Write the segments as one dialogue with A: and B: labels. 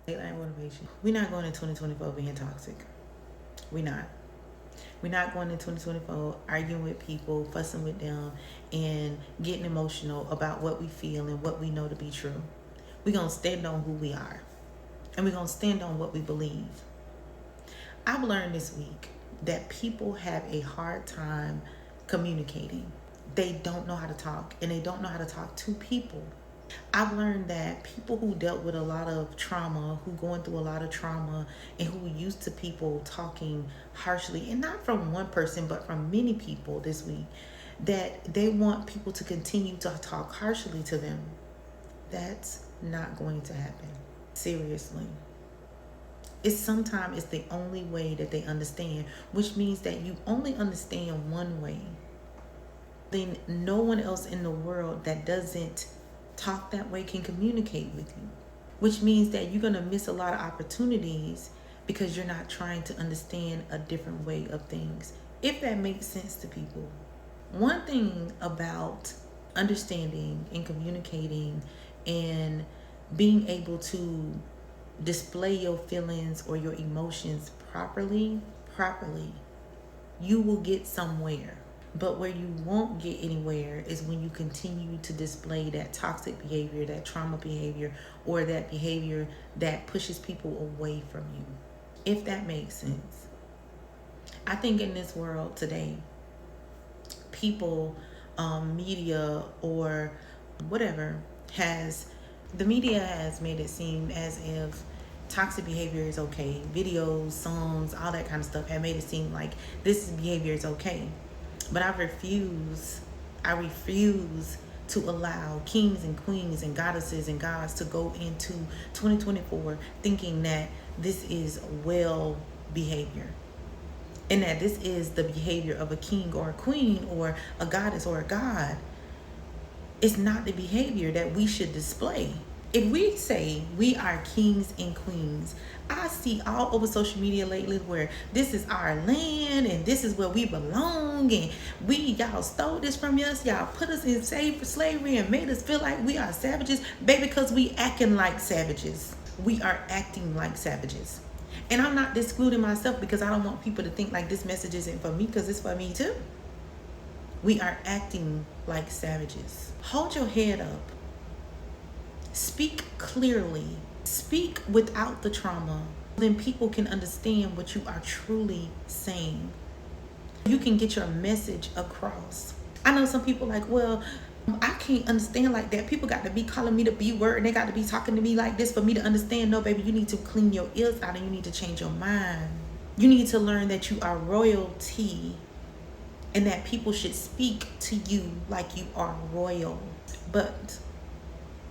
A: Daylight motivation. We're not going in 2024 being toxic. We're not. We're not going in 2024 arguing with people, fussing with them, and getting emotional about what we feel and what we know to be true. We're going to stand on who we are. And we're going to stand on what we believe. I've learned this week that people have a hard time communicating. They don't know how to talk, and they don't know how to talk to people. I've learned that people who dealt with a lot of trauma, who going through a lot of trauma, and who used to people talking harshly, and not from one person, but from many people this week, that they want people to continue to talk harshly to them. That's not going to happen. Seriously. Sometimes it's the only way that they understand, which means that you only understand one way. Then no one else in the world that doesn't talk that way can communicate with you, which means that you're going to miss a lot of opportunities because you're not trying to understand a different way of things, if that makes sense to people. One thing about understanding and communicating and being able to display your feelings or your emotions properly, you will get somewhere. But where you won't get anywhere is when you continue to display that toxic behavior, that trauma behavior, or that behavior that pushes people away from you, if that makes sense. I think in this world today, people, media or whatever, the media has made it seem as if toxic behavior is okay. Videos, songs, all that kind of stuff have made it seem like this behavior is okay. But I refuse to allow kings and queens and goddesses and gods to go into 2024 thinking that this is well behavior, and that this is the behavior of a king or a queen or a goddess or a god. It's not the behavior that we should display. If we say we are kings and queens, I see all over social media lately where this is our land and this is where we belong, and y'all stole this from us, y'all put us in slavery and made us feel like we are savages, baby, because we acting like savages. We are acting like savages. And I'm not excluding myself because I don't want people to think like this message isn't for me, because it's for me too. We are acting like savages. Hold your head up. Speak clearly. Speak without the trauma. Then people can understand what you are truly saying. You can get your message across. I know some people like, well, I can't understand like that. People got to be calling me the B word and they got to be talking to me like this for me to understand. No, baby, you need to clean your ears out and you need to change your mind. You need to learn that you are royalty and that people should speak to you like you are royal. But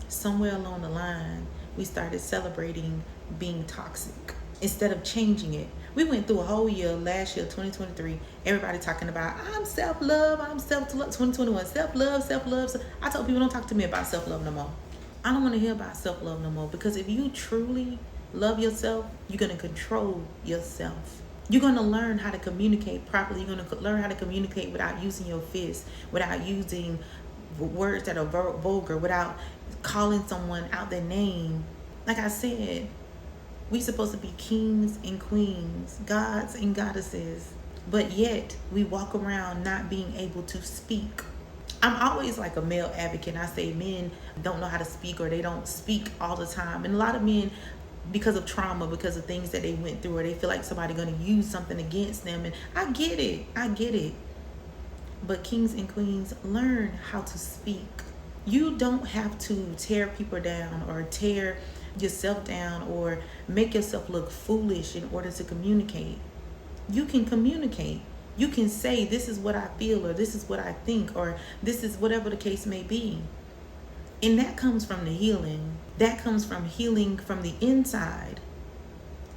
A: somewhere along the line, we started celebrating being toxic instead of changing it. We went through a whole year, last year, 2023, everybody talking about, I'm self-love, 2021, self-love. I told people, don't talk to me about self-love no more. I don't want to hear about self-love no more, because if you truly love yourself, you're going to control yourself. You're going to learn how to communicate properly. You're going to learn how to communicate without using your fists, without using words that are vulgar, without calling someone out their name. Like I said, we supposed to be kings and queens, gods and goddesses, but yet we walk around not being able to speak. I'm always like a male advocate, and I say men don't know how to speak, or they don't speak all the time. And a lot of men, because of trauma, because of things that they went through, or they feel like somebody going to use something against them. And I get it. But kings and queens, learn how to speak. You don't have to tear people down or tear yourself down or make yourself look foolish in order to communicate. You can communicate. You can say, this is what I feel, or this is what I think, or this is whatever the case may be. And that comes from the healing. That comes from healing from the inside.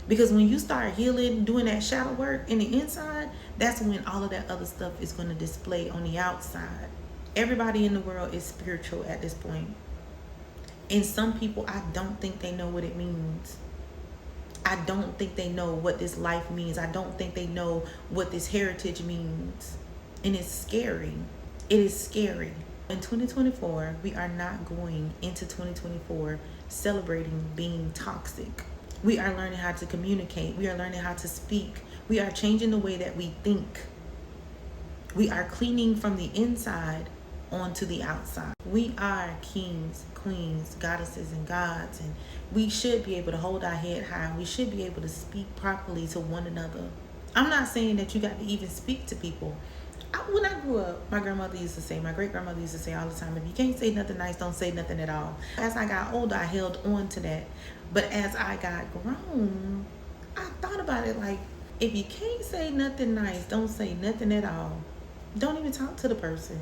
A: Because when you start healing, doing that shadow work in the inside, that's when all of that other stuff is going to display on the outside. Everybody in the world is spiritual at this point. And some people, I don't think they know what it means. I don't think they know what this life means. I don't think they know what this heritage means. And it's scary. It is scary. In 2024, we are not going into 2024 celebrating being toxic. We are learning how to communicate. We are learning how to speak. We are changing the way that we think. We are cleaning from the inside onto the outside. We are kings, queens, goddesses, and gods, and we should be able to hold our head high. We should be able to speak properly to one another. I'm not saying that you got to even speak to people. When I grew up, my grandmother used to say, my great grandmother used to say all the time, if you can't say nothing nice, don't say nothing at all. As I got older, I held on to that. But as I got grown, I thought about it like, if you can't say nothing nice, don't say nothing at all. Don't even talk to the person.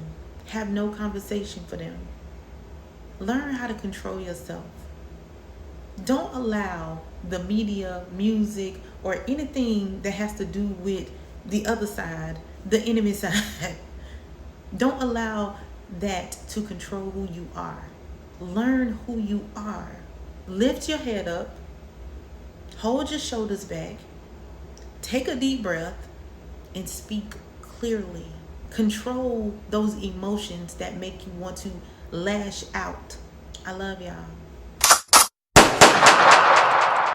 A: Have no conversation for them. Learn how to control yourself. Don't allow the media, music, or anything that has to do with the other side, the enemy side. Don't allow that to control who you are. Learn who you are. Lift your head up. Hold your shoulders back. Take a deep breath and speak clearly. Control those emotions that make you want to lash out. I love y'all.